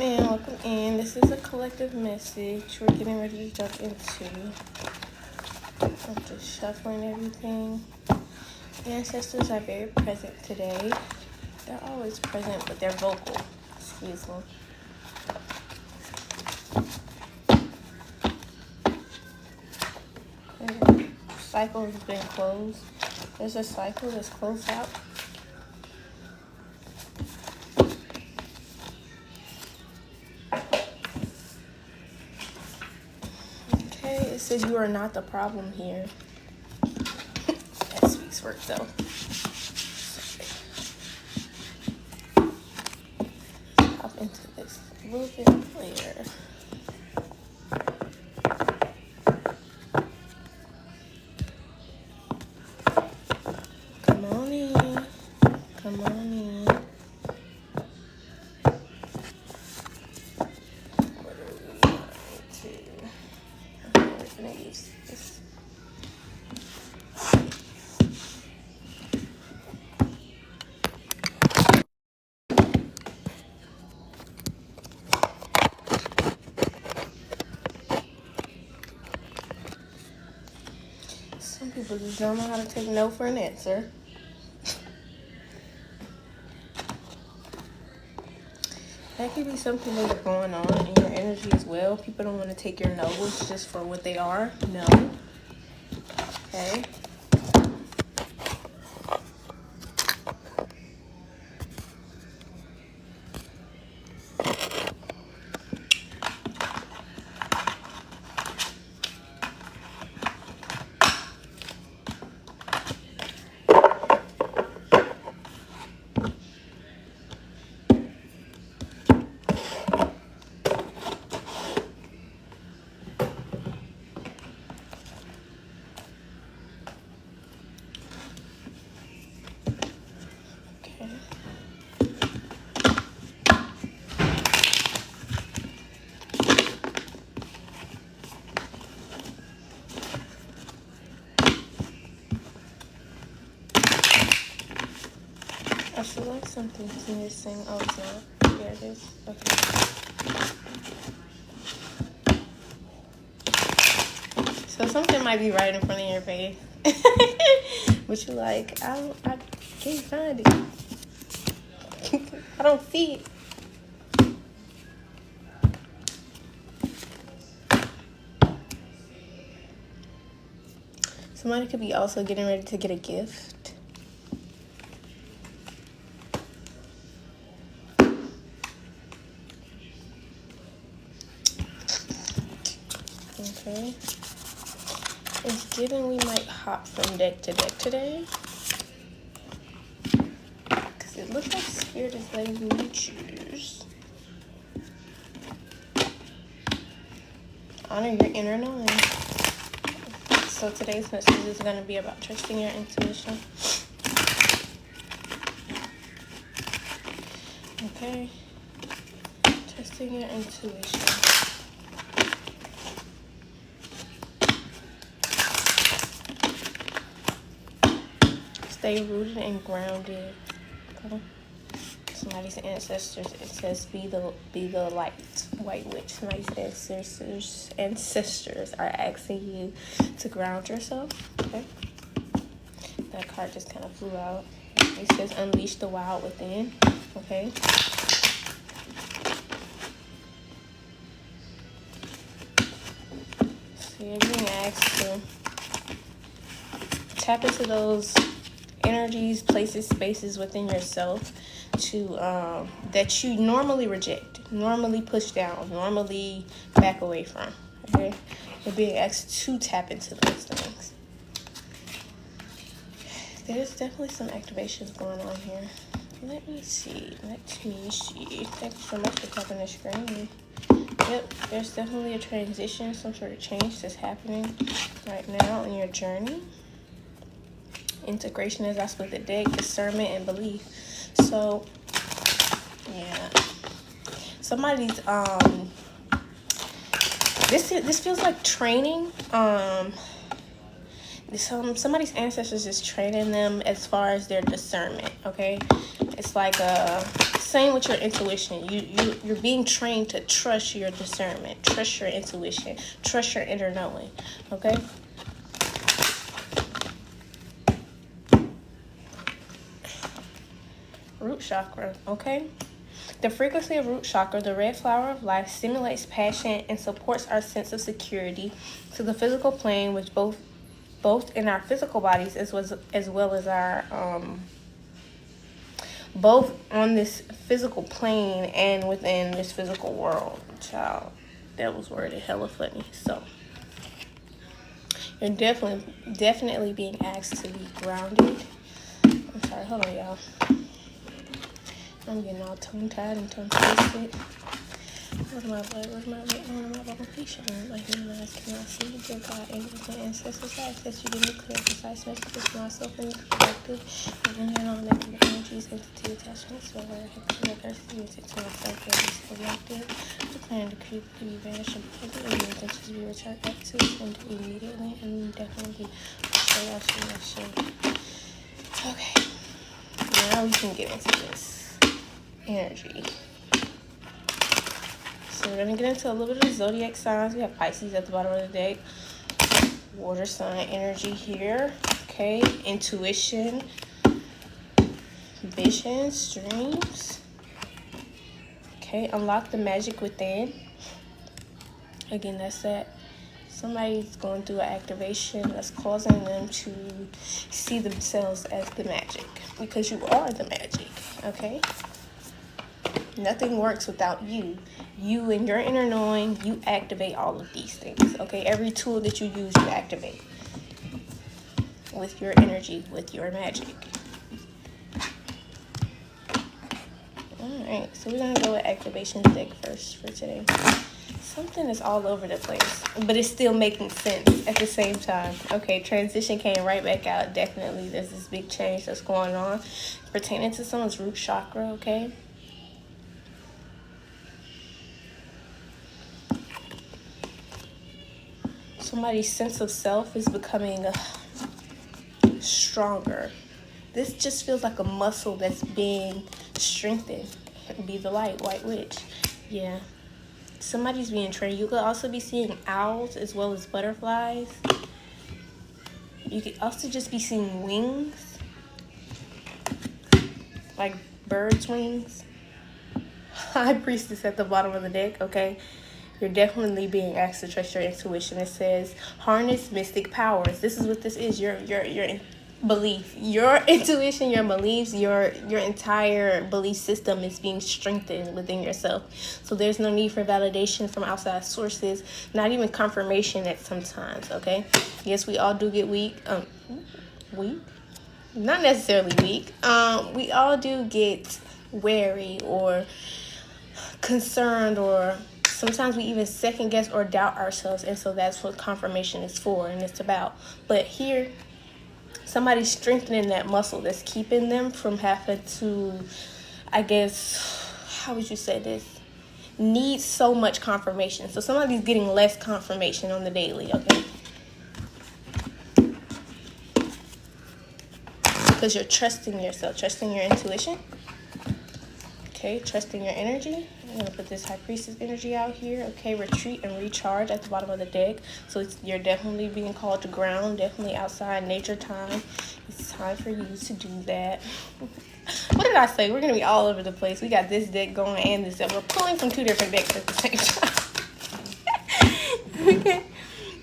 Welcome in. This is a collective message we're getting ready to jump into. I'm just shuffling everything. The ancestors are very present today. They're always present, but they're vocal. Excuse me. The cycle has been closed. There's a cycle that's closed out. It says you are not the problem here. That speaks work though. Hop into this a little bit later. Come on in. Come on in. What are we going to? We're going to use this. Some people just don't know how to take no for an answer. That could be something that's going on in your energy as well. People don't want to take your no's just for what they are. No. Okay. I feel like something's missing. Oh, it's not. Here it is. Okay. So something might be right in front of your face. But you're like, I can't find it. I don't see it. Somebody could be also getting ready to get a gift. Okay. It's given we might hop from deck to deck today. Because it looks like Spirit is letting you choose. Honor your inner knowing. So today's message is going to be about trusting your intuition. Okay. Trusting your intuition. Stay rooted and grounded. Okay. Somebody's ancestors, it says be the light. White witch. Somebody's ancestors are asking you to ground yourself. Okay. That card just kind of flew out. It says unleash the wild within. Okay. So you're being asked to tap into those energies, places, spaces within yourself to that you normally reject, normally push down, normally back away from. Okay, you're being asked to tap into those things. There's definitely some activations going on here. Let me see. Thank you so much for tapping the screen. Yep, there's definitely a transition, some sort of change that's happening right now in your journey. Integration, as I split the deck, discernment and belief. So yeah, somebody's this feels like training. Somebody's ancestors is training them as far as their discernment. Okay, it's like same with your intuition. You're being trained to trust your discernment, trust your intuition, trust your inner knowing. Okay. Root chakra. Okay. The frequency of root chakra, the red flower of life, stimulates passion and supports our sense of security to the physical plane, which both in our physical bodies as well as our both on this physical plane and within this physical world. Child, that was worded hella funny. So you're definitely being asked to be grounded. I'm sorry, hold on, y'all. I'm getting all tongue-tied and tongue-twisted. Where's my vocation? Like, you know, I cannot see. Dear God, angels and ancestors, I ask that you give me clear, precise messages for myself and the collective, and then all negative energies, entity attachments, or where I have come to earth, use it to myself, and this collective, declare and decree to be vanished and present, and the intentions to be returned back to us and immediately, and definitely okay. Now we can get into this energy. So we're going to get into a little bit of the zodiac signs. We have Pisces at the bottom of the deck. Water sign energy here. Okay. Intuition. Visions. Dreams. Okay. Unlock the magic within. Again, that's that. Somebody's going through an activation that's causing them to see themselves as the magic. Because you are the magic. Okay. Nothing works without you. You and your inner knowing, you activate all of these things. Okay, every tool that you use, you activate with your energy, with your magic. Alright, so we're going to go with activation deck first for today. Something is all over the place, but it's still making sense at the same time. Okay, transition came right back out. Definitely, there's this big change that's going on pertaining to someone's root chakra, okay? Somebody's sense of self is becoming stronger. This just feels like a muscle that's being strengthened. Be the light, white witch. Yeah. Somebody's being trained. You could also be seeing owls as well as butterflies. You could also just be seeing wings. Like birds' wings. High Priestess at the bottom of the deck, okay? You're definitely being asked to trust your intuition. It says, harness mystic powers. This is what this is. Your belief, your intuition, your beliefs, your entire belief system is being strengthened within yourself. So there's no need for validation from outside sources, not even confirmation at sometimes, okay? Yes, we all do get weak. Weak? Not necessarily weak. We all do get wary or concerned, or sometimes we even second guess or doubt ourselves, and so that's what confirmation is for and it's about. But here, somebody's strengthening that muscle that's keeping them from having to, I guess, how would you say this? Need so much confirmation. So somebody's getting less confirmation on the daily, okay? Because you're trusting yourself, trusting your intuition. Okay, trusting your energy. I'm going to put this High Priestess energy out here. Okay, retreat and recharge at the bottom of the deck. So you're definitely being called to ground, definitely outside nature time. It's time for you to do that. What did I say? We're going to be all over the place. We got this deck going and this deck. We're pulling from two different decks at the same time. Okay.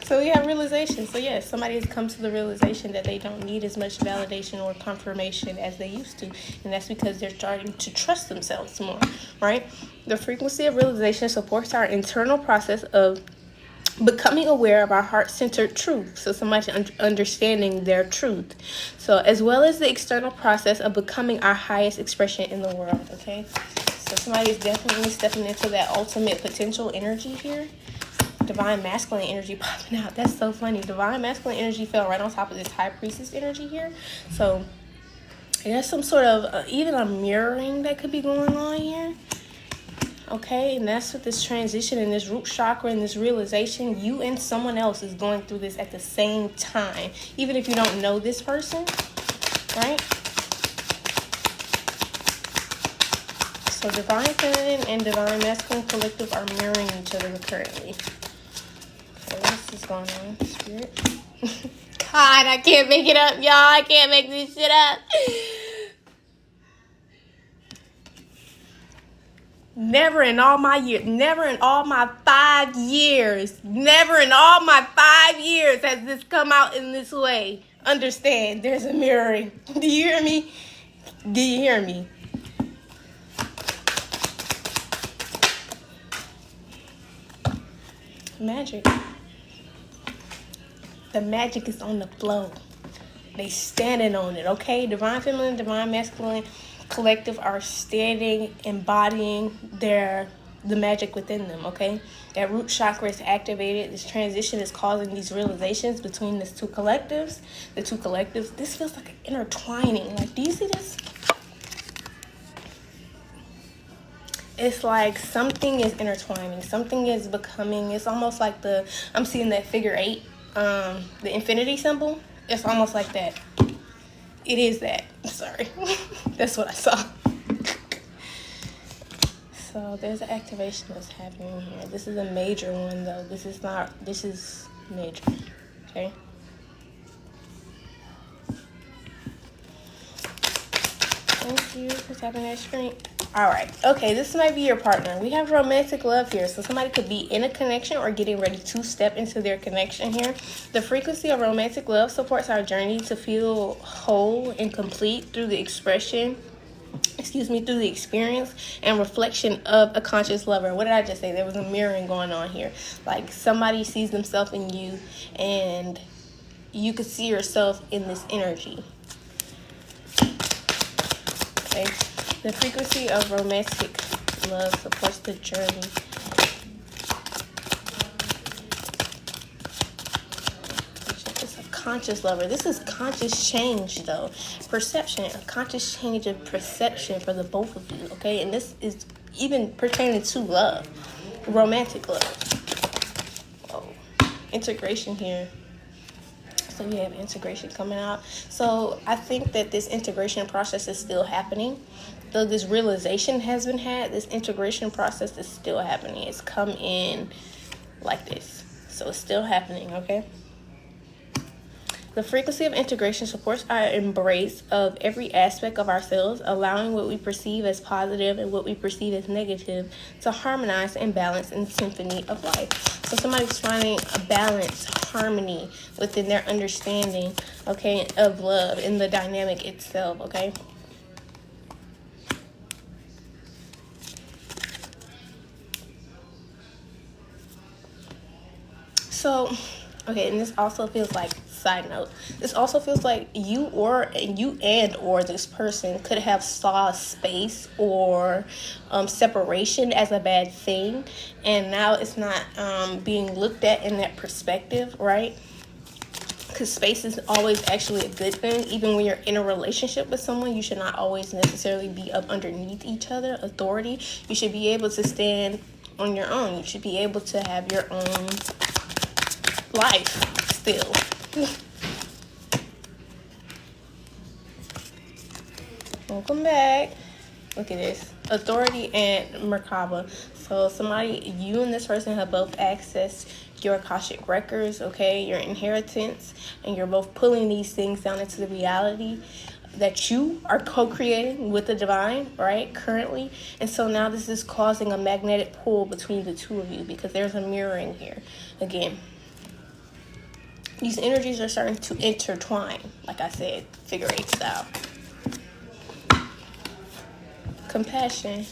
So we have realization. So yes, somebody has come to the realization that they don't need as much validation or confirmation as they used to. And that's because they're starting to trust themselves more, right? The frequency of realization supports our internal process of becoming aware of our heart-centered truth. So somebody's understanding their truth. So as well as the external process of becoming our highest expression in the world, okay? So somebody's definitely stepping into that ultimate potential energy here. Divine masculine energy popping out. That's so funny. Divine masculine energy fell right on top of this High Priestess energy here. So there's some sort of even a mirroring that could be going on here. Okay, and that's what this transition and this root chakra and this realization, you and someone else is going through this at the same time. Even if you don't know this person, right? So divine feminine and divine masculine collective are mirroring each other currently. Okay, what is going on, spirit? God, I can't make it up, y'all. I can't make this shit up. Never in all my 5 years, never in all my 5 years has this come out in this way. Understand, there's a mirroring. Do you hear me? Do you hear me? Magic. The magic is on the flow. They standing on it, okay? Divine feminine, divine masculine collective are standing, embodying the magic within them, okay? That root chakra is activated. This transition is causing these realizations between these two collectives. The two collectives. This feels like an intertwining. Like, do you see this? It's like something is intertwining. Something is becoming. It's almost like I'm seeing that figure 8, the infinity symbol. It's almost like that. It is that. Sorry. That's what I saw. So there's an activation that's happening here. This is a major one, though. This is major. Okay? Thank you for tapping that screen. All right. Okay, this might be your partner. We have romantic love here. So somebody could be in a connection or getting ready to step into their connection here. The frequency of romantic love supports our journey to feel whole and complete through the through the experience and reflection of a conscious lover. What did I just say? There was a mirroring going on here. Like somebody sees themselves in you and you could see yourself in this energy. Okay. The frequency of romantic love supports the journey. It's a conscious lover. This is conscious change, though. Perception, a conscious change of perception for the both of you, okay? And this is even pertaining to love, romantic love. Oh, integration here. So we have integration coming out. So I think that this integration process is still happening. Though this realization has been had, this integration process is still happening. It's come in like this. So it's still happening, okay? The frequency of integration supports our embrace of every aspect of ourselves, allowing what we perceive as positive and what we perceive as negative to harmonize and balance in the symphony of life. So somebody's finding a balance, harmony within their understanding, okay, of love in the dynamic itself, okay? So, okay, and this also feels like, side note, this also feels like you and this person could have saw space or separation as a bad thing, and now it's not being looked at in that perspective, right? Because space is always actually a good thing. Even when you're in a relationship with someone, you should not always necessarily be up underneath each other, authority. You should be able to stand on your own. You should be able to have your own life still. Welcome back. Look at this. Authority and Merkaba. So somebody, you and this person have both accessed your Akashic records, okay, your inheritance, and you're both pulling these things down into the reality that you are co-creating with the divine, right, currently. And so now this is causing a magnetic pull between the two of you because there's a mirroring here. Again, these energies are starting to intertwine, like I said, figure 8 style. Compassion.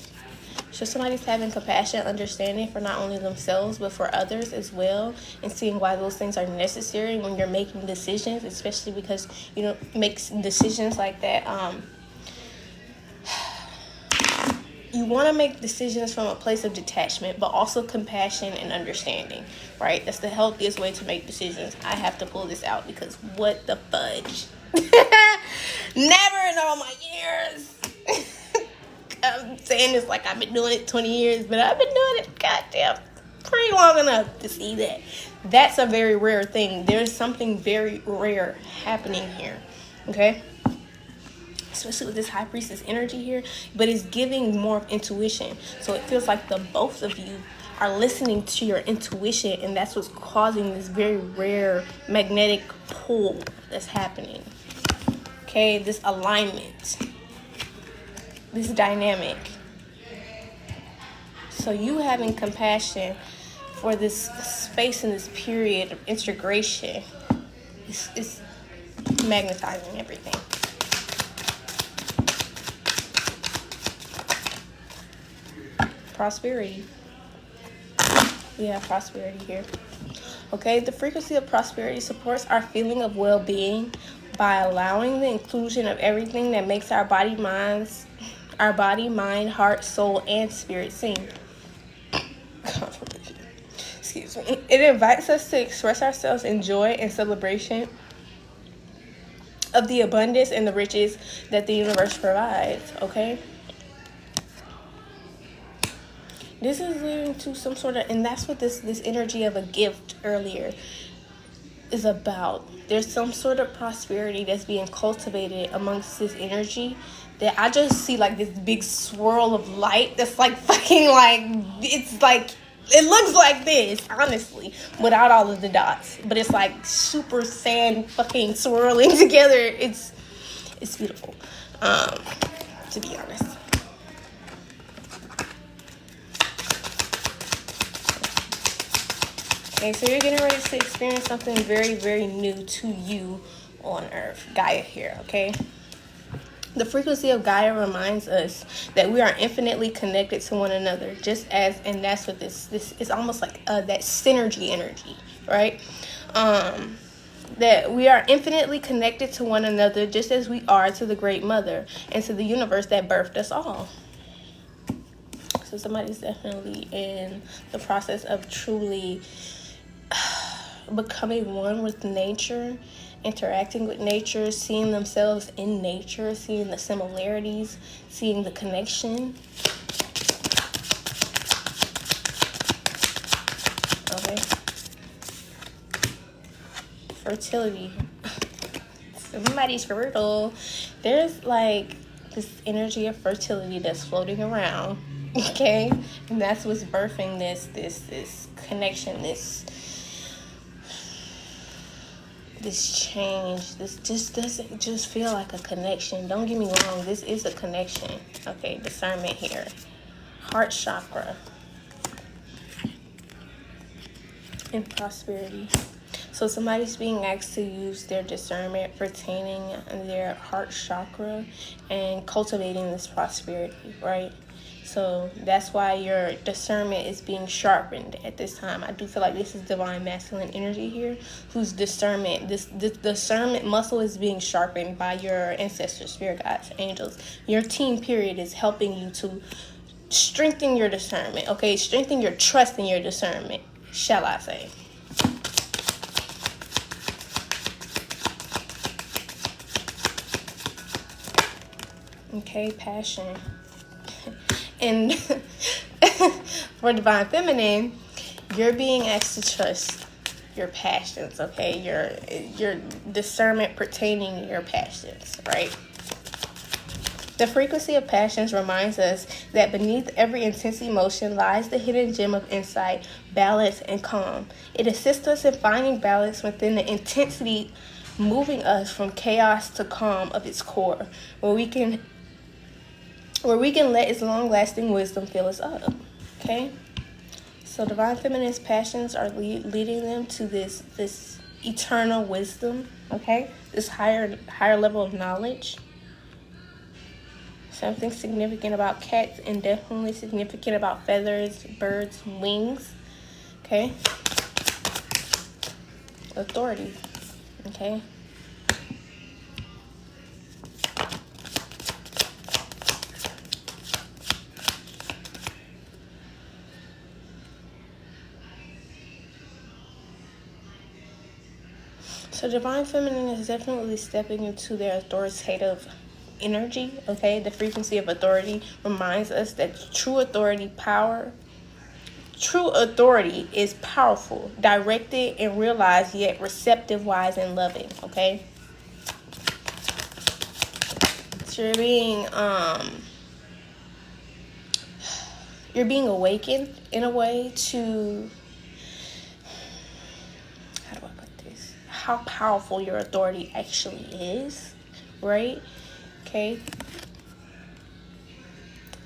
So somebody's having compassion, understanding for not only themselves, but for others as well, and seeing why those things are necessary when you're making decisions, especially because, you know, makes decisions like that. You want to make decisions from a place of detachment, but also compassion and understanding, right? That's the healthiest way to make decisions. I have to pull this out because what the fudge? Never in all my years. I'm saying this like I've been doing it 20 years, but I've been doing it, goddamn, pretty long enough to see that. That's a very rare thing. There's something very rare happening here, okay? especially with this high priestess energy here, but it's giving more of intuition. So it feels like the both of you are listening to your intuition, and that's what's causing this very rare magnetic pull that's happening. Okay, this alignment, this dynamic. So you having compassion for this space and this period of integration is magnetizing everything. Prosperity. We have prosperity here. Okay, the frequency of prosperity supports our feeling of well-being by allowing the inclusion of everything that makes our body, mind, heart, soul, and spirit sing. Excuse me. It invites us to express ourselves in joy and celebration of the abundance and the riches that the universe provides. Okay. This is leading to some sort of, and that's what this energy of a gift earlier is about. There's some sort of prosperity that's being cultivated amongst this energy that I just see like this big swirl of light that's like fucking like, it's like, it looks like this, honestly, without all of the dots. But it's like super sand fucking swirling together. It's beautiful, to be honest. Okay, so you're getting ready to experience something very, very new to you on Earth. Gaia here, okay? The frequency of Gaia reminds us that we are infinitely connected to one another, just as, and that's what this is almost like that synergy energy, right? That we are infinitely connected to one another, just as we are to the Great Mother and to the universe that birthed us all. So somebody's definitely in the process of truly becoming one with nature, interacting with nature, seeing themselves in nature, seeing the similarities, seeing the connection. Okay. Fertility. Somebody's fertile. There's like this energy of fertility that's floating around. Okay, and that's what's birthing this connection, this change. This just doesn't just feel like a connection. Don't get me wrong, this is a connection. Okay, discernment here. Heart chakra and prosperity. So somebody's being asked to use their discernment pertaining their heart chakra and cultivating this prosperity, right? So that's why your discernment is being sharpened at this time. I do feel like this is divine masculine energy here, whose discernment, this discernment muscle is being sharpened by your ancestors, spirit guides, angels. Your team period is helping you to strengthen your discernment, okay? Strengthen your trust in your discernment, shall I say. Okay, passion. And for divine feminine, you're being asked to trust your passions, okay? Your discernment pertaining to your passions, right? The frequency of passions reminds us that beneath every intense emotion lies the hidden gem of insight, balance, and calm. It assists us in finding balance within the intensity, moving us from chaos to calm of its core, where we can let its long-lasting wisdom fill us up, okay? So divine feminine's passions are leading them to this eternal wisdom, okay? This higher level of knowledge. Something significant about cats and definitely significant about feathers, birds, wings, okay? Authority, okay? So divine feminine is definitely stepping into their authoritative energy, okay? The frequency of authority reminds us that true authority is powerful, directed and realized, yet receptive, wise, and loving, okay? you're being awakened in a way to, how do I put this? How powerful your authority actually is, right? Okay.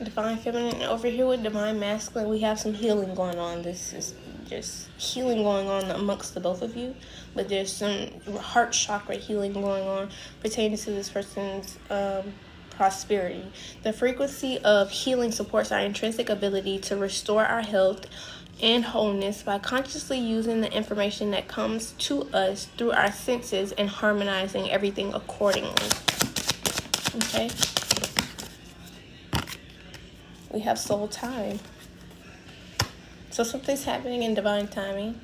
Divine feminine over here with divine masculine, we have some healing going on. This is just healing going on amongst the both of you, but there's some heart chakra healing going on pertaining to this person's prosperity. The frequency of healing supports our intrinsic ability to restore our health and wholeness by consciously using the information that comes to us through our senses and harmonizing everything accordingly. Okay. We have soul time. So something's happening in divine timing.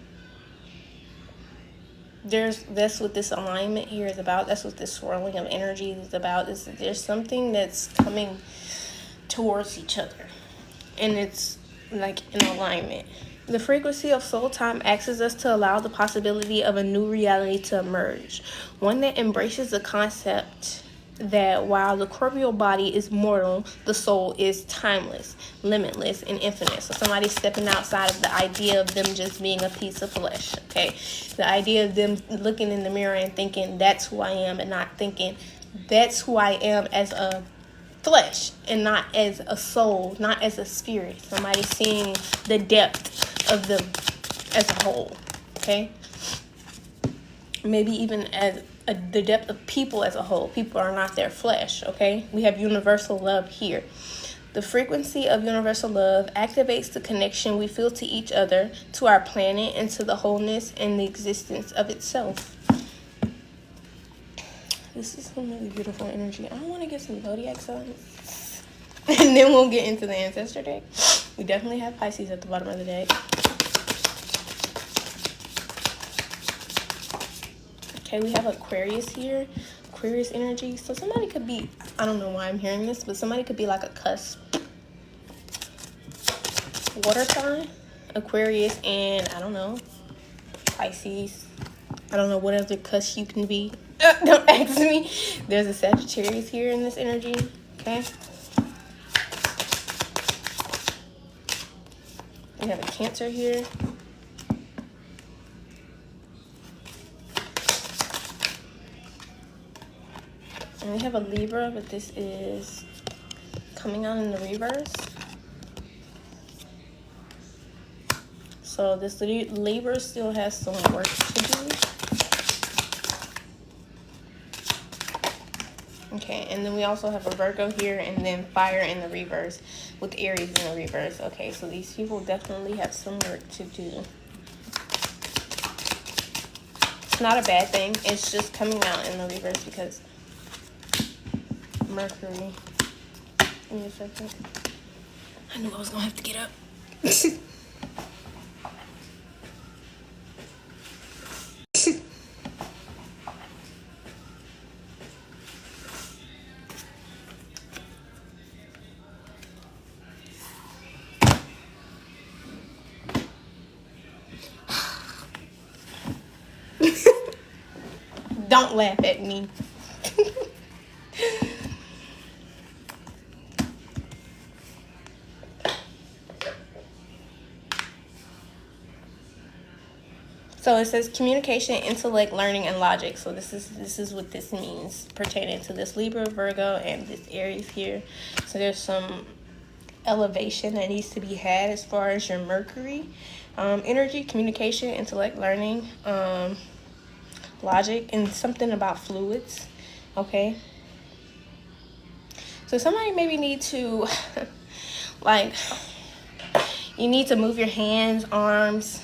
That's what this alignment here is about. That's what this swirling of energy is about. There's something that's coming towards each other. And it's like in alignment. The frequency of soul time asks us to allow the possibility of a new reality to emerge. One that embraces the concept that while the corporeal body is mortal, the soul is timeless, limitless, and infinite. So somebody's stepping outside of the idea of them just being a piece of flesh, okay? The idea of them looking in the mirror and thinking, that's who I am, and not thinking, that's who I am as a flesh, and not as a soul, not as a spirit. Somebody seeing the depth of them as a whole, okay? Maybe even as the depth of people as a whole. People are not their flesh, okay? We have universal love here. The frequency of universal love activates the connection we feel to each other, to our planet, and to the wholeness and the existence of itself. This is some really beautiful energy. I want to get some zodiac signs. And then we'll get into the ancestor deck. We definitely have Pisces at the bottom of the deck. Okay, we have Aquarius here. Aquarius energy. So somebody could be, I don't know why I'm hearing this, but somebody could be like a cusp. Water sign. Aquarius and, I don't know, Pisces. I don't know what other cusp you can be. Don't ask me. There's a Sagittarius here in this energy. Okay. We have a Cancer here. And we have a Libra, but this is coming out in the reverse. So this Libra still has some work to do. Okay, and then we also have a Virgo here, and then fire in the reverse with Aries in the reverse. Okay, so these people definitely have some work to do. It's not a bad thing. It's just coming out in the reverse because Mercury. Give me a second. I knew I was going to have to get up. Don't laugh at me. So it says communication, intellect, learning, and logic. So this is what this means pertaining to this Libra, Virgo, and this Aries here. So there's some elevation that needs to be had as far as your Mercury energy, communication, intellect, learning, logic, and something about fluids. Okay. So somebody maybe need to like, you need to move your hands, arms,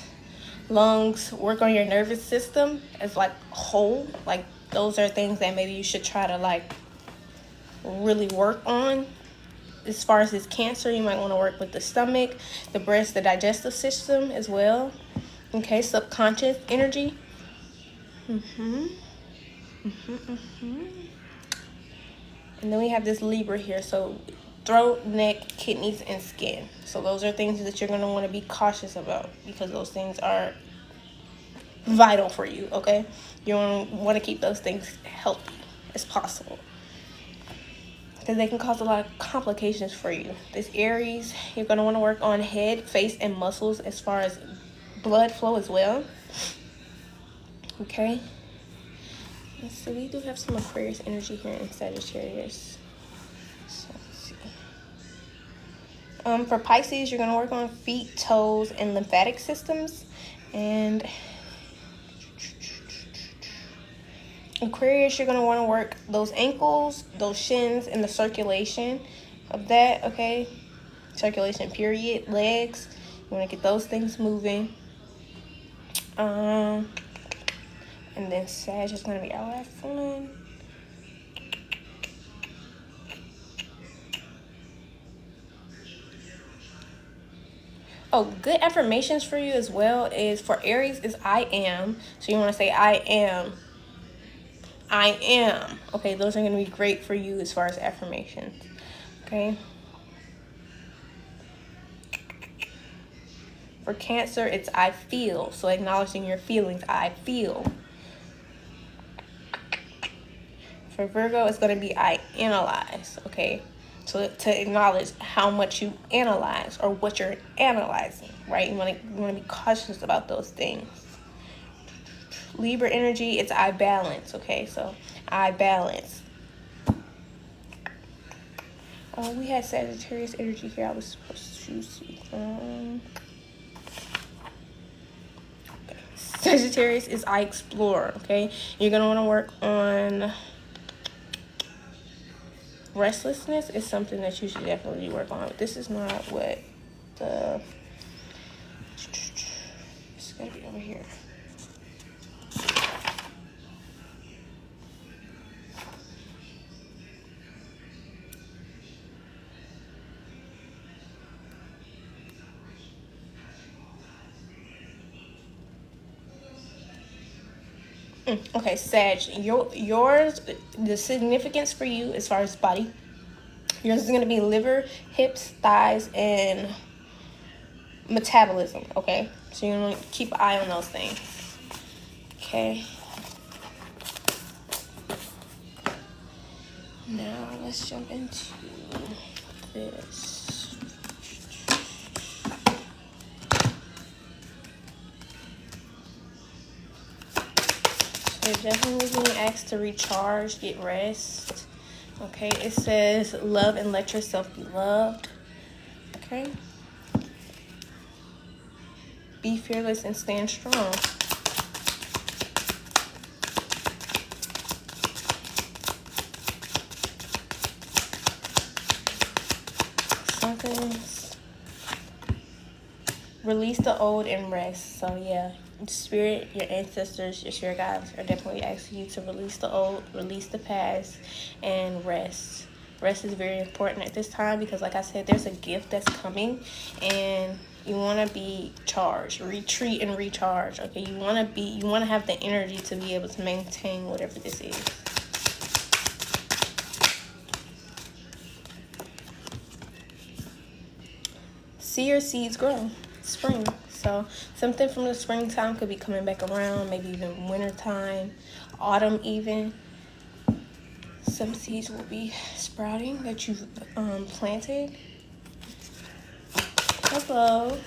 lungs, work on your nervous system as like whole. Like those are things that maybe you should try to like really work on. As far as this Cancer, you might want to work with the stomach, the breast, the digestive system as well. Okay, subconscious energy. And then we have this Libra here. So throat, neck, kidneys, and skin. So those are things that you're going to want to be cautious about because those things are vital for you, okay? You want to keep those things healthy as possible. because they can cause a lot of complications for you. This Aries, you're going to want to work on head, face, and muscles as far as blood flow as well. Okay. So we do have some Aquarius energy here in Sagittarius. So let's see. For Pisces, you're going to work on feet, toes, and lymphatic systems. And Aquarius, you're going to want to work those ankles, those shins, and the circulation of that, okay? Circulation, period. Legs, you want to get those things moving. And then Sag is going to be our last one. Oh, good affirmations for you as well is for Aries is I am. So you want to say I am. I am. Okay, those are going to be great for you as far as affirmations. Okay. For Cancer, it's I feel. So acknowledging your feelings, I feel. For Virgo, it's going to be I analyze, okay? So to acknowledge how much you analyze or what you're analyzing, right? You want to be cautious about those things. Libra energy, it's I balance, okay? So I balance. Oh, we had Sagittarius energy here. I was supposed to see. Sagittarius is I explore, okay? You're going to want to work on restlessness is something that you should definitely work on. This is not what the... It's got to be over here. Okay, Sag, yours, the significance for you as far as body, yours is going to be liver, hips, thighs, and metabolism, okay? So you're going to keep an eye on those things, okay? Now, let's jump into this. You're definitely being asked to recharge, get rest. Okay, it says love and let yourself be loved. Okay. Be fearless and stand strong. Something's release the old and rest. So yeah. Spirit, your ancestors, your spirit guides are definitely asking you to release the old, release the past, and rest. Rest is very important at this time because, like I said, there's a gift that's coming, and you want to be charged, retreat and recharge. Okay, you want to have the energy to be able to maintain whatever this is. See your seeds grow. Spring. So something from the springtime could be coming back around, maybe even wintertime, autumn even. Some seeds will be sprouting that you've planted. Hello.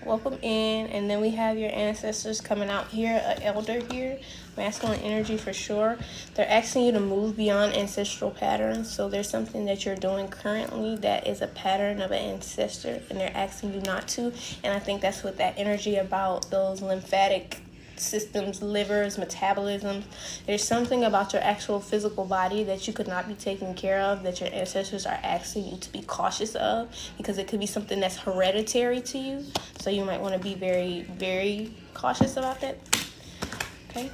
Welcome in. And then we have your ancestors coming out here, an elder here, masculine energy for sure. They're asking you to move beyond ancestral patterns. So there's something that you're doing currently that is a pattern of an ancestor, and they're asking you not to. And I think that's what that energy about those lymphatic systems, livers, metabolism. There's something about your actual physical body that you could not be taken care of, that your ancestors are asking you to be cautious of, because it could be something that's hereditary to you. So you might want to be very, very cautious about that. Okay.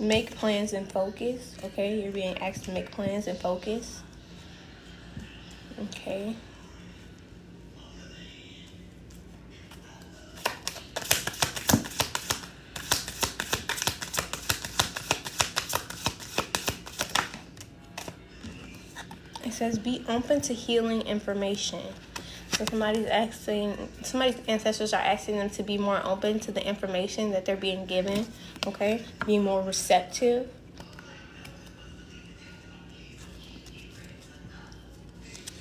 Make plans and focus. Okay, you're being asked to make plans and focus. Okay. It says be open to healing information. So somebody's ancestors are asking them to be more open to the information that they're being given, okay? Be more receptive.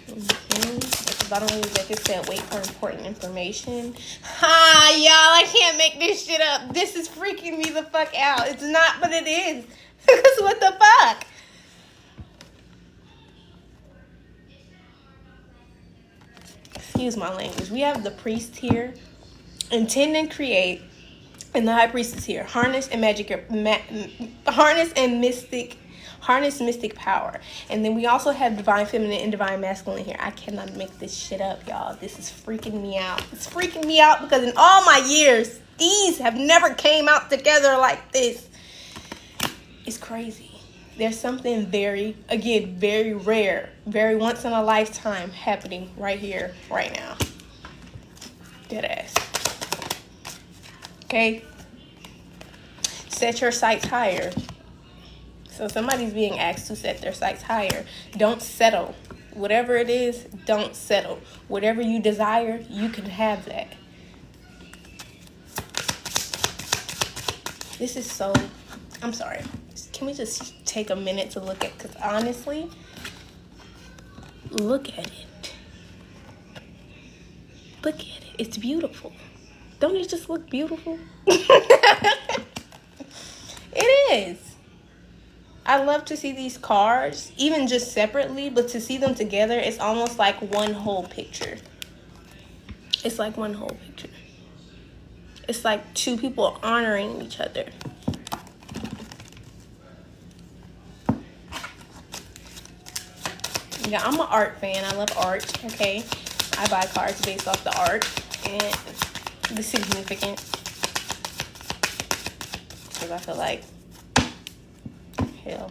At the bottom of the deck, it said, wait for important information. Ha, y'all, I can't make this shit up. This is freaking me the fuck out. It's not, but it is. Because what the fuck? Excuse my language. We have the priest here. Intend and create. And the high priestess here. Harness mystic power. And then we also have divine feminine and divine masculine here. I cannot make this shit up, y'all. This is freaking me out. It's freaking me out because in all my years, these have never came out together like this. It's crazy. There's something very rare, very once in a lifetime happening right here, right now. Dead ass. Okay? Set your sights higher. So somebody's being asked to set their sights higher. Don't settle. Whatever it is, don't settle. Whatever you desire, you can have that. This is so... I'm sorry. Can we just take a minute to look at... Because honestly, look at it. Look at it. It's beautiful. Don't it just look beautiful? It is. I love to see these cards, even just separately, but to see them together, it's almost like one whole picture. It's like one whole picture. It's like two people honoring each other. Yeah, I'm an art fan. I love art, okay? I buy cards based off the art and the significance. Because I feel like, hell,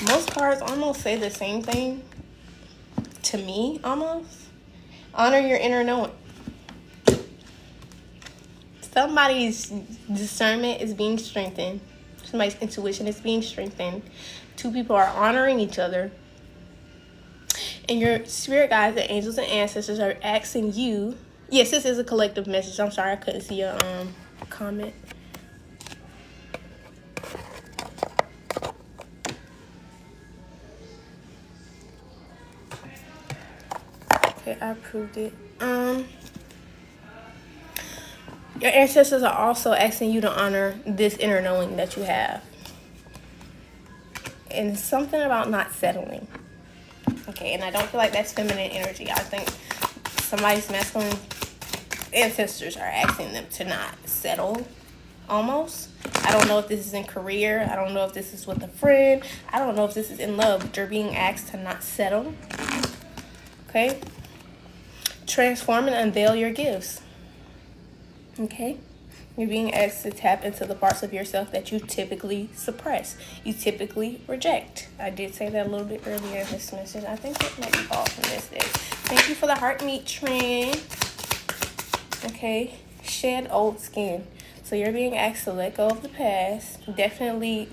most cards almost say the same thing to me, almost. Honor your inner knowing. Somebody's discernment is being strengthened. Somebody's intuition is being strengthened. Two people are honoring each other. And your spirit guides, the angels and ancestors are asking you. Yes, this is a collective message. I'm sorry I couldn't see your comment. Okay, I approved it. Your ancestors are also asking you to honor this inner knowing that you have. And it's something about not settling. Okay, and I don't feel like that's feminine energy. I think somebody's masculine ancestors are asking them to not settle, almost. I don't know if this is in career. I don't know if this is with a friend. I don't know if this is in love, but you're being asked to not settle. Okay? Transform and unveil your gifts. Okay? You're being asked to tap into the parts of yourself that you typically suppress. You typically reject. I did say that a little bit earlier in this message. I think it might be all from this day. Thank you for the heart meat trend. Okay. Shed old skin. So you're being asked to let go of the past. Definitely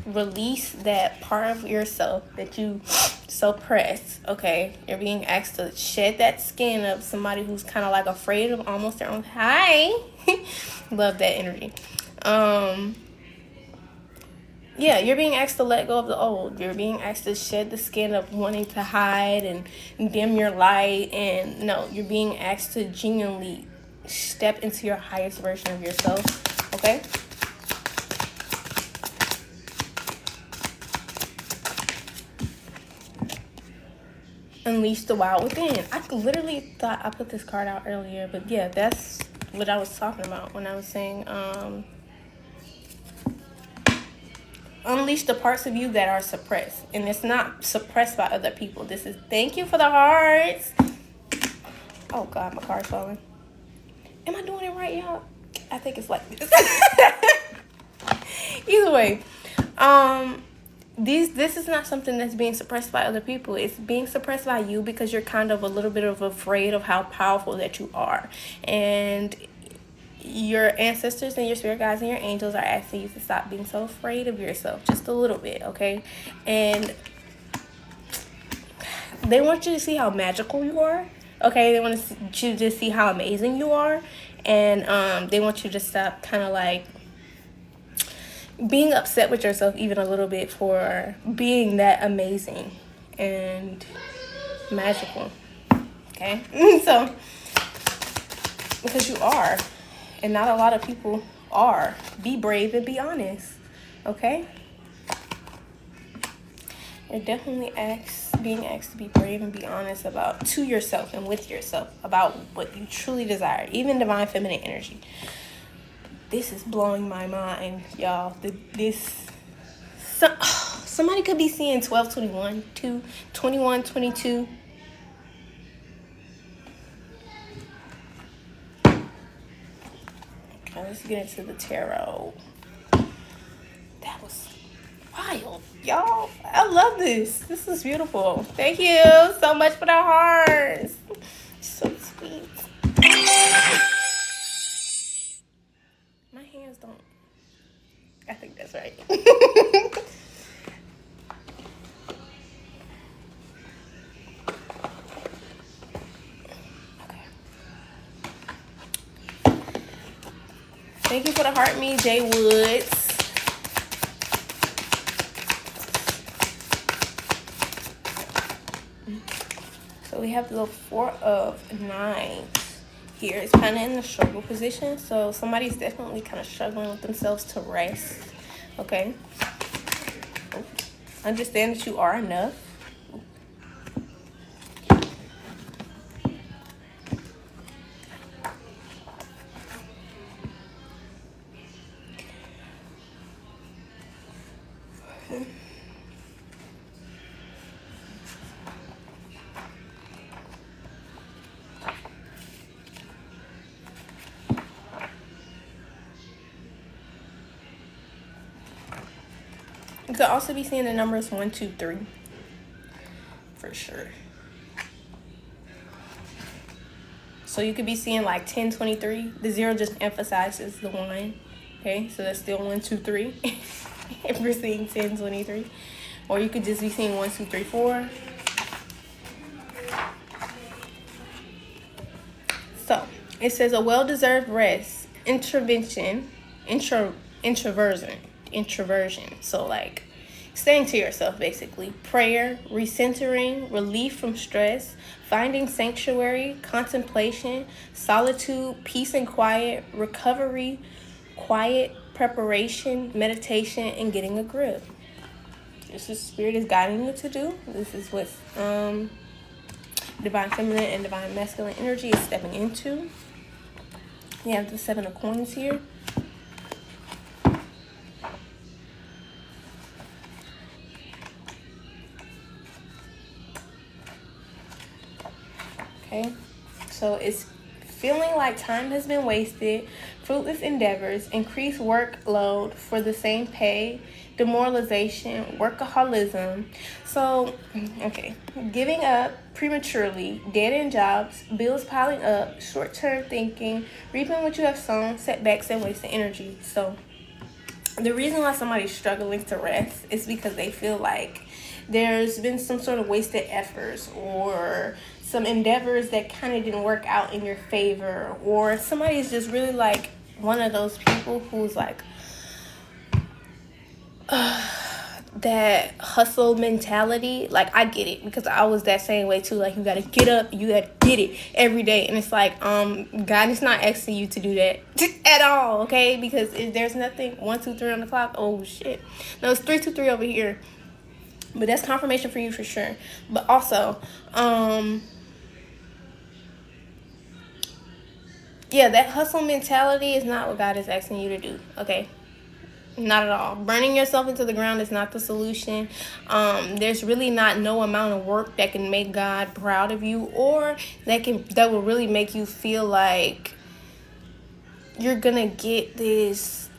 release that part of yourself that you suppress. Okay. You're being asked to shed that skin of somebody who's kind of like afraid of almost their own. Hi. Love that energy. Yeah, you're being asked to let go of the old. You're being asked to shed the skin of wanting to hide and dim your light. And no, you're being asked to genuinely step into your highest version of yourself. Okay? Unleash the wild within. I literally thought I put this card out earlier, but yeah, that's what I was talking about when I was saying unleash the parts of you that are suppressed. And it's not suppressed by other people. This is, thank you for the hearts. Oh God, my card's falling. Am I doing it right, y'all? I think it's like this. Either way, this is not something that's being suppressed by other people. It's being suppressed by you because you're kind of a little bit of afraid of how powerful that you are. And your ancestors and your spirit guides and your angels are asking you to stop being so afraid of yourself. Just a little bit, okay? And They want you to see how magical you are. Okay, they want you to see how amazing you are, and they want you to stop kind of like being upset with yourself even a little bit for being that amazing and magical. Okay, so because you are, and not a lot of people are. Be brave and be honest. Okay, you're definitely being asked to be brave and be honest about to yourself and with yourself about what you truly desire. Even divine feminine energy. This is blowing my mind, y'all. Somebody could be seeing 1221, 21, 22. Okay, let's get into the tarot. That was wild, y'all. I love this. This is beautiful. Thank you so much for the hearts. So sweet. My hands don't. I think that's right. Okay. Thank you for the heart, me, Jay Woods. So we have the 4 of 9s here. It's kind of in the struggle position. So somebody's definitely kind of struggling with themselves to rest. Okay. Understand that you are enough. You could also be seeing the numbers 1, 2, 3. For sure. So you could be seeing like 10, 23. The 0 just emphasizes the 1. Okay, so that's still 1, 2, 3. If you're seeing 10, 23. Or you could just be seeing 1, 2, 3, 4. So it says a well-deserved rest, introversion. So like staying to yourself, basically. Prayer, recentering, relief from stress, finding sanctuary, contemplation, solitude, peace and quiet, recovery, quiet, preparation, meditation, and getting a grip. This is Spirit is guiding you to do. This is what divine feminine and divine masculine energy is stepping into. We have the 7 of coins here. Okay, so it's feeling like time has been wasted, fruitless endeavors, increased workload for the same pay, demoralization, workaholism. So, okay, giving up prematurely, dead-end jobs, bills piling up, short-term thinking, reaping what you have sown, setbacks, and wasted energy. So, the reason why somebody's struggling to rest is because they feel like there's been some sort of wasted efforts or some endeavors that kind of didn't work out in your favor, or somebody's just really like one of those people who's like that hustle mentality. Like, I get it because I was that same way too. Like, you gotta get up, you gotta get it every day, and it's like God is not asking you to do that at all, okay? Because if there's nothing 1, 2, 3 on the clock, oh shit, no, it's 3, 2, 3 over here. But that's confirmation for you for sure. But also yeah, that hustle mentality is not what God is asking you to do, okay? Not at all. Burning yourself into the ground is not the solution. There's really no amount of work that can make God proud of you, or that will really make you feel like you're gonna get this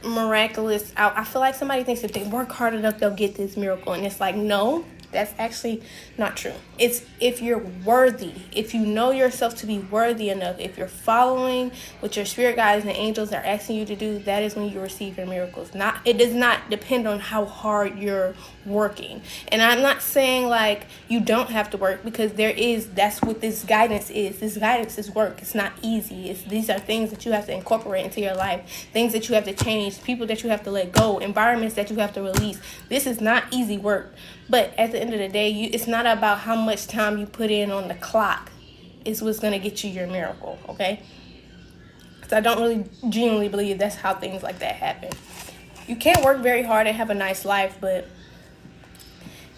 miraculous out. I feel like somebody thinks if they work hard enough they'll get this miracle, and it's like, no, That's actually not true. It's if you're worthy, if you know yourself to be worthy enough, if you're following what your spirit guides and angels are asking you to do, that is when you receive your miracles. It does not depend on how hard you're working. And I'm not saying like you don't have to work, because that's what this guidance is. This guidance is work. It's not easy. These are things that you have to incorporate into your life, things that you have to change, people that you have to let go, environments that you have to release. This is not easy work. But at the end of the day, it's not about how much time you put in on the clock. It's what's going to get you your miracle, okay? So I don't really genuinely believe that's how things like that happen. You can't work very hard and have a nice life, but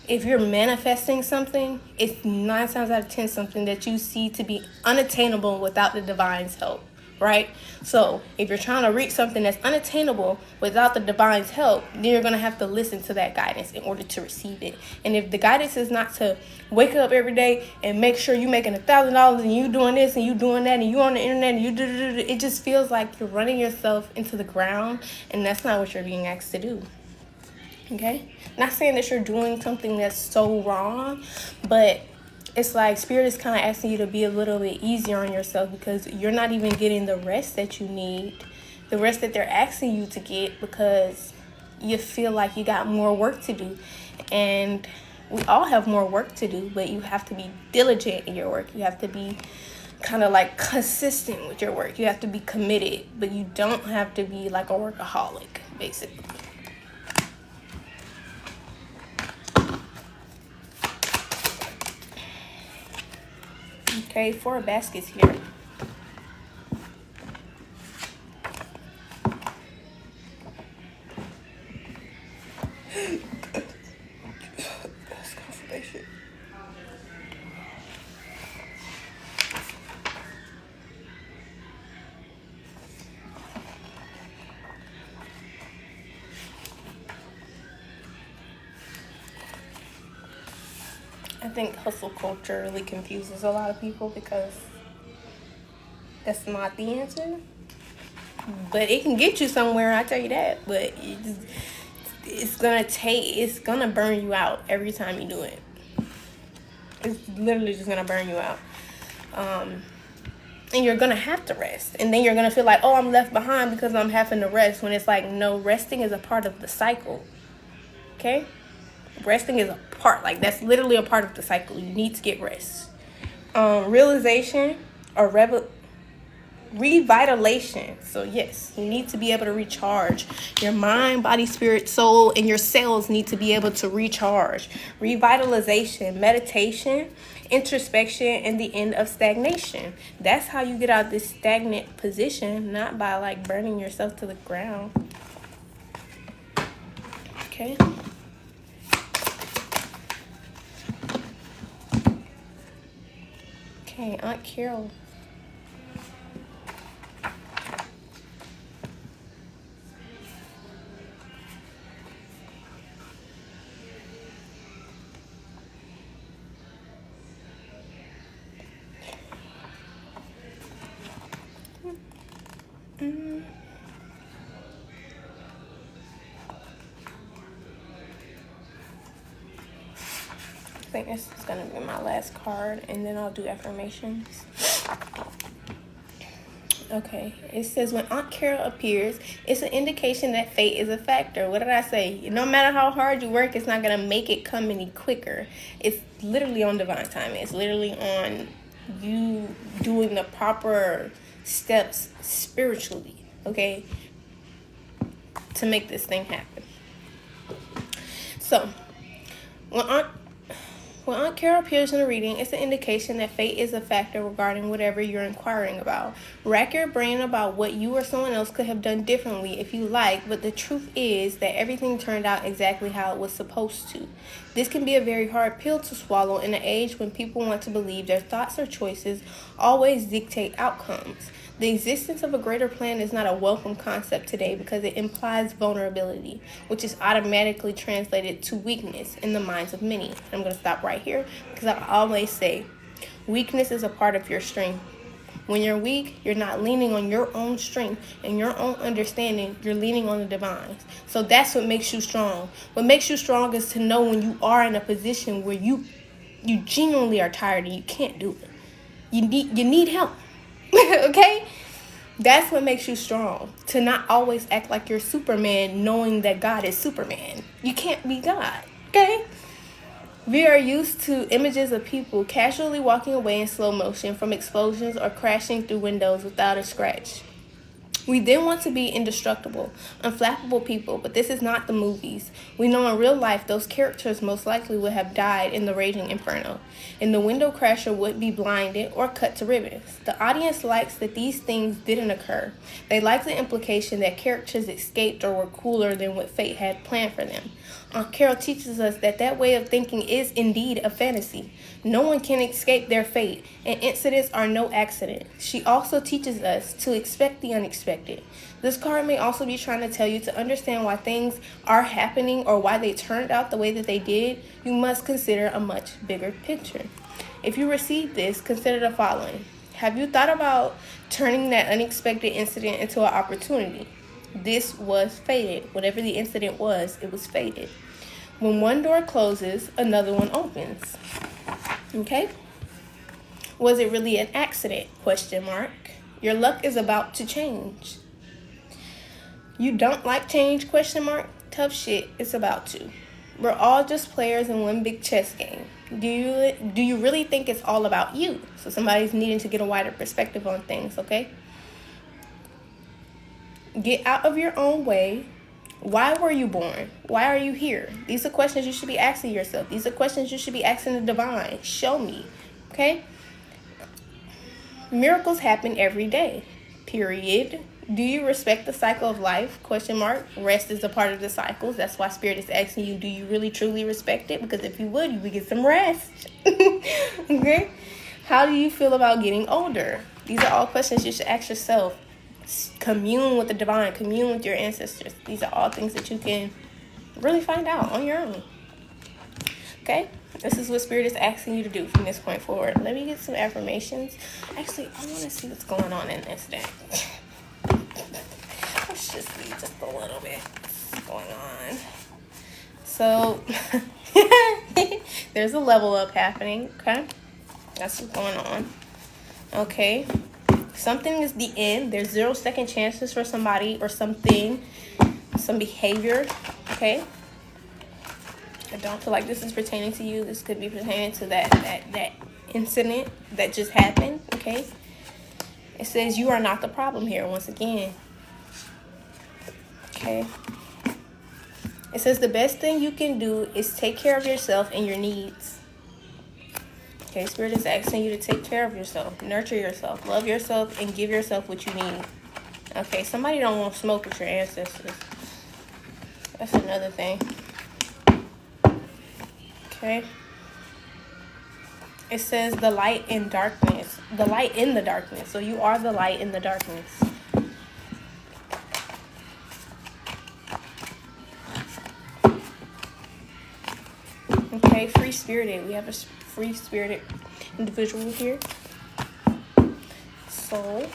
if you're manifesting something, it's 9 times out of 10 something that you see to be unattainable without the divine's help, right? So if you're trying to reach something that's unattainable without the divine's help, then you're going to have to listen to that guidance in order to receive it. And if the guidance is not to wake up every day and make sure you're making $1,000 and you doing this and you doing that and you on the internet and you do, it just feels like you're running yourself into the ground, and that's not what you're being asked to do. Okay? Not saying that you're doing something that's so wrong, but it's like Spirit is kind of asking you to be a little bit easier on yourself, because you're not even getting the rest that you need, the rest that they're asking you to get, because you feel like you got more work to do. And we all have more work to do, but you have to be diligent in your work. You have to be kind of like consistent with your work. You have to be committed, but you don't have to be like a workaholic, basically. Okay, 4 baskets here. That's confirmation. I think hustle culture really confuses a lot of people, because that's not the answer. But it can get you somewhere, I tell you that. But it's gonna burn you out every time you do it. It's literally just gonna burn you out. And you're gonna have to rest. And then you're gonna feel like, oh, I'm left behind because I'm having to rest. When it's like, no, resting is a part of the cycle. Okay? Resting is a part, like that's literally a part of the cycle. You need to get rest. Realization or revitalization. So yes, you need to be able to recharge. Your mind, body, spirit, soul, and your cells need to be able to recharge. Revitalization, meditation, introspection, and the end of stagnation. That's how you get out this stagnant position, not by like burning yourself to the ground. Okay. Okay, Aunt Carol. I think this is going to be my last card, and then I'll do affirmations. Okay, it says when Aunt Carol appears, it's an indication that fate is a factor. What did I say? No matter how hard you work, it's not going to make it come any quicker. It's literally on divine timing. It's literally on you doing the proper steps spiritually, okay, to make this thing happen. So, when Aunt Carol appears in a reading, it's an indication that fate is a factor regarding whatever you're inquiring about. Rack your brain about what you or someone else could have done differently if you like, but the truth is that everything turned out exactly how it was supposed to. This can be a very hard pill to swallow in an age when people want to believe their thoughts or choices always dictate outcomes. The existence of a greater plan is not a welcome concept today because it implies vulnerability, which is automatically translated to weakness in the minds of many. I'm going to stop right here because I always say weakness is a part of your strength. When you're weak, you're not leaning on your own strength and your own understanding. You're leaning on the divine. So that's what makes you strong. What makes you strong is to know when you are in a position where you genuinely are tired and you can't do it. You need help. Okay? That's what makes you strong. To not always act like you're Superman knowing that God is Superman. You can't be God. Okay? We are used to images of people casually walking away in slow motion from explosions or crashing through windows without a scratch. We then want to be indestructible, unflappable people, but this is not the movies. We know in real life those characters most likely would have died in the raging inferno, and the window crasher would be blinded or cut to ribbons. The audience likes that these things didn't occur. They like the implication that characters escaped or were cooler than what fate had planned for them. Carol teaches us that way of thinking is indeed a fantasy. No one can escape their fate, and incidents are no accident. She also teaches us to expect the unexpected. This card may also be trying to tell you to understand why things are happening or why they turned out the way that they did. You must consider a much bigger picture. If you receive this, consider the following. Have you thought about turning that unexpected incident into an opportunity? This was fated. Whatever the incident was, it was fated. When one door closes, another one opens. Okay? Was it really an accident? Question mark. Your luck is about to change. You don't like change? Question mark. Tough shit. It's about to. We're all just players in one big chess game. Do you really think it's all about you? So somebody's needing to get a wider perspective on things, okay? Get out of your own way. Why were you born? Why are you here? These are questions you should be asking yourself. These are questions you should be asking the divine. Show me. Okay? Miracles happen every day. Period. Do you respect the cycle of life? Question mark. Rest is a part of the cycles. That's why Spirit is asking you, do you really truly respect it? Because if you would, you would get some rest. Okay? How do you feel about getting older? These are all questions you should ask yourself. Commune with the divine, commune with your ancestors. These are all things that you can really find out on your own. Okay? This is what Spirit is asking you to do from this point forward. Let me get some affirmations. Actually, I want to see what's going on in this deck. Let's just see just a little bit what's going on. So, there's a level up happening, okay? That's what's going on. Okay. Something is the end. There's 0 second chances for somebody or something, some behavior, okay? I don't feel like this is pertaining to you. This could be pertaining to that incident that just happened, okay? It says you are not the problem here once again, okay? It says the best thing you can do is take care of yourself and your needs. Okay, Spirit is asking you to take care of yourself, nurture yourself, love yourself, and give yourself what you need. Okay, somebody don't want to smoke with your ancestors. That's another thing. Okay. It says the light in darkness. The light in the darkness. So you are the light in the darkness. Okay, free-spirited. We have a free-spirited individual here. Soul.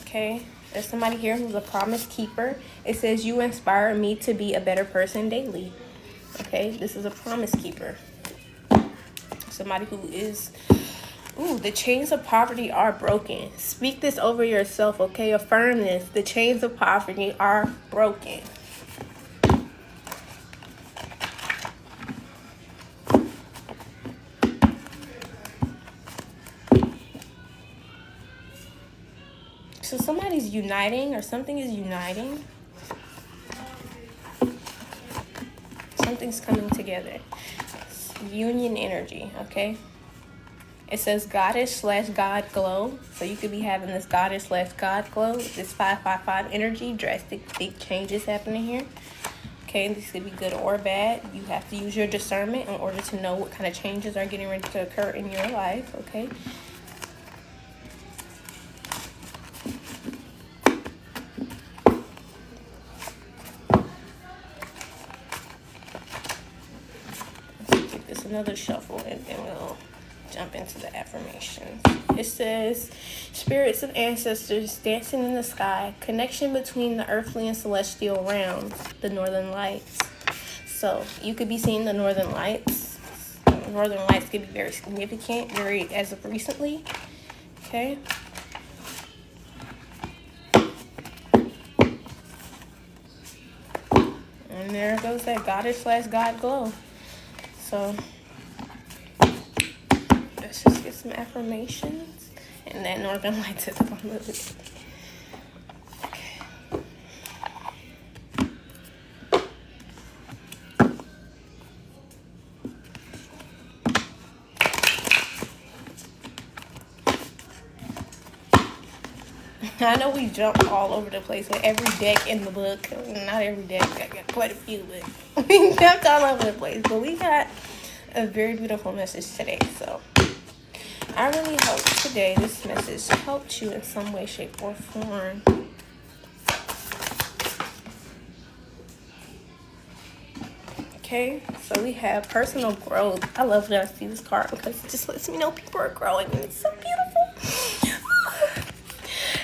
Okay, there's somebody here who's a promise keeper. It says you inspire me to be a better person daily. Okay, this is a promise keeper. Somebody who is... Ooh, the chains of poverty are broken. Speak this over yourself, okay? Affirm this. The chains of poverty are broken. So somebody's uniting or something is uniting. Something's coming together. It's union energy, okay? It says goddess/God glow. So you could be having this goddess/God glow. This 555 energy. Drastic big changes happening here. Okay, this could be good or bad. You have to use your discernment in order to know what kind of changes are getting ready to occur in your life, okay? another shuffle, and then we'll jump into the affirmations. It says, spirits of ancestors dancing in the sky, connection between the earthly and celestial realms, the northern lights. So you could be seeing the northern lights. Northern lights could be very significant, very as of recently. Okay. And there goes that goddess/god glow. So let's just get some affirmations. And that northern lights at the bottom of it. Okay. I know we jump all over the place with every deck in the book. Not every deck, I got quite a few, but we jumped all over the place. But we got a very beautiful message today. So I really hope today this message helped you in some way, shape, or form. Okay, so we have personal growth. I love when I see this card because it just lets me know people are growing, and it's so beautiful.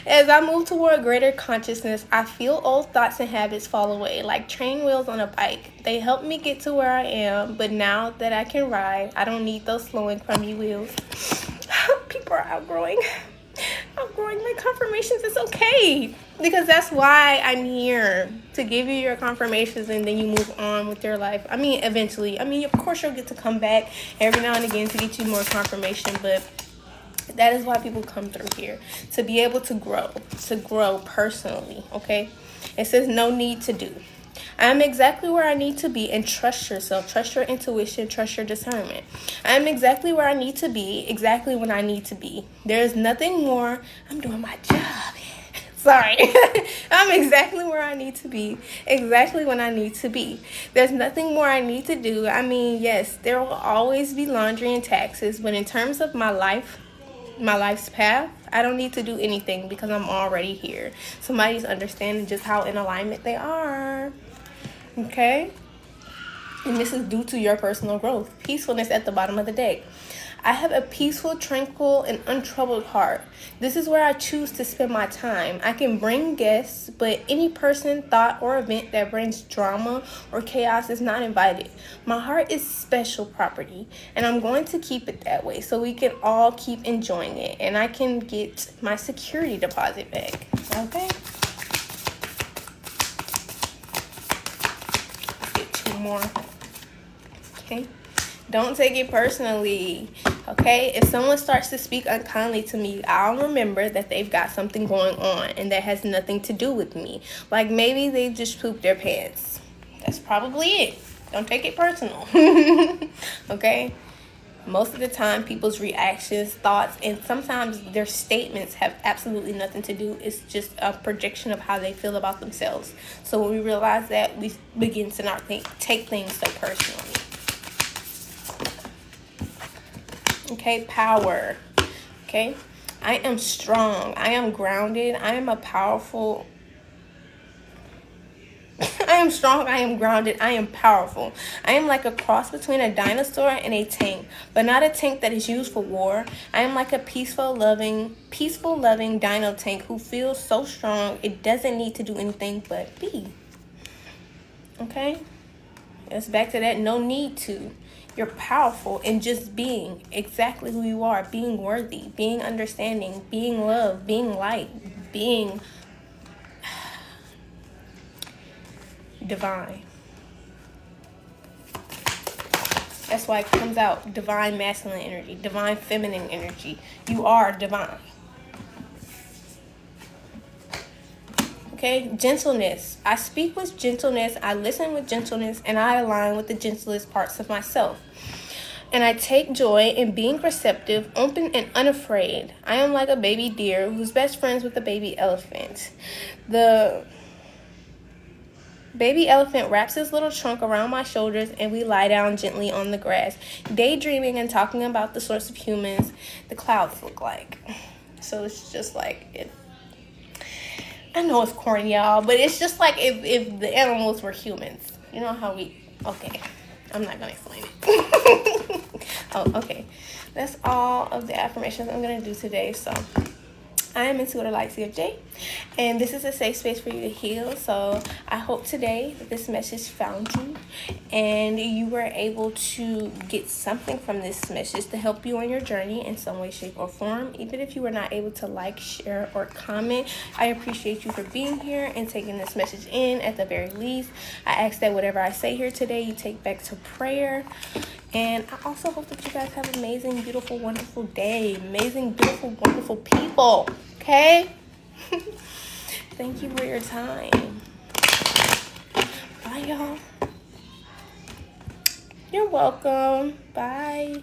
As I move toward greater consciousness, I feel old thoughts and habits fall away, like train wheels on a bike. They help me get to where I am, but now that I can ride, I don't need those slow and crummy wheels. People are outgrowing my confirmations. It's okay, because that's why I'm here, to give you your confirmations, and then you move on with your life. I mean, eventually. I mean, of course you'll get to come back every now and again to get you more confirmation, but that is why people come through here, to be able to grow personally. Okay, it says no need to do. I am exactly where I need to be, and trust yourself, trust your intuition, trust your discernment. I am exactly where I need to be, exactly when I need to be. There is nothing more. I'm doing my job. Sorry. I'm exactly where I need to be, exactly when I need to be. There's nothing more I need to do. I mean, yes, there will always be laundry and taxes, but in terms of my life's path, I don't need to do anything because I'm already here. Somebody's understanding just how in alignment they are. Okay? And this is due to your personal growth. Peacefulness at the bottom of the deck. I have a peaceful, tranquil, and untroubled heart. This is where I choose to spend my time. I can bring guests, but any person, thought, or event that brings drama or chaos is not invited. My heart is special property, and I'm going to keep it that way so we can all keep enjoying it, and I can get my security deposit back. Okay? Let's get two more. Okay? Don't take it personally, okay? If someone starts to speak unkindly to me, I'll remember that they've got something going on and that has nothing to do with me. Like maybe they just pooped their pants. That's probably it. Don't take it personal, okay? Most of the time, people's reactions, thoughts, and sometimes their statements have absolutely nothing to do. It's just a projection of how they feel about themselves. So when we realize that, we begin to not take things so personally. Okay, power. Okay, I am strong. I am grounded. I am a powerful. I am strong. I am grounded. I am powerful. I am like a cross between a dinosaur and a tank, but not a tank that is used for war. I am like a peaceful, loving dino tank who feels so strong it doesn't need to do anything but be. Okay, it's back to that no need to. You're powerful in just being exactly who you are, being worthy, being understanding, being love, being light, being divine. That's why it comes out divine masculine energy, divine feminine energy. You are divine. Okay, gentleness. I speak with gentleness, I listen with gentleness, and I align with the gentlest parts of myself. And I take joy in being receptive, open, and unafraid. I am like a baby deer who's best friends with a baby elephant. The baby elephant wraps his little trunk around my shoulders, and we lie down gently on the grass, daydreaming and talking about the sorts of humans the clouds look like. So it's just like I know it's corny, y'all, but it's just like if the animals were humans. You know how okay. I'm not gonna explain it. Oh, okay. That's all of the affirmations I'm gonna do today. So I am Intuitor Light CFJ, and this is a safe space for you to heal. So I hope today that this message found you and you were able to get something from this message to help you on your journey in some way, shape, or form. Even if you were not able to like, share, or comment, I appreciate you for being here and taking this message in at the very least. I ask that whatever I say here today, you take back to prayer. And I also hope that you guys have an amazing, beautiful, wonderful day. Amazing, beautiful, wonderful people. Okay? Thank you for your time. Bye, y'all. You're welcome. Bye.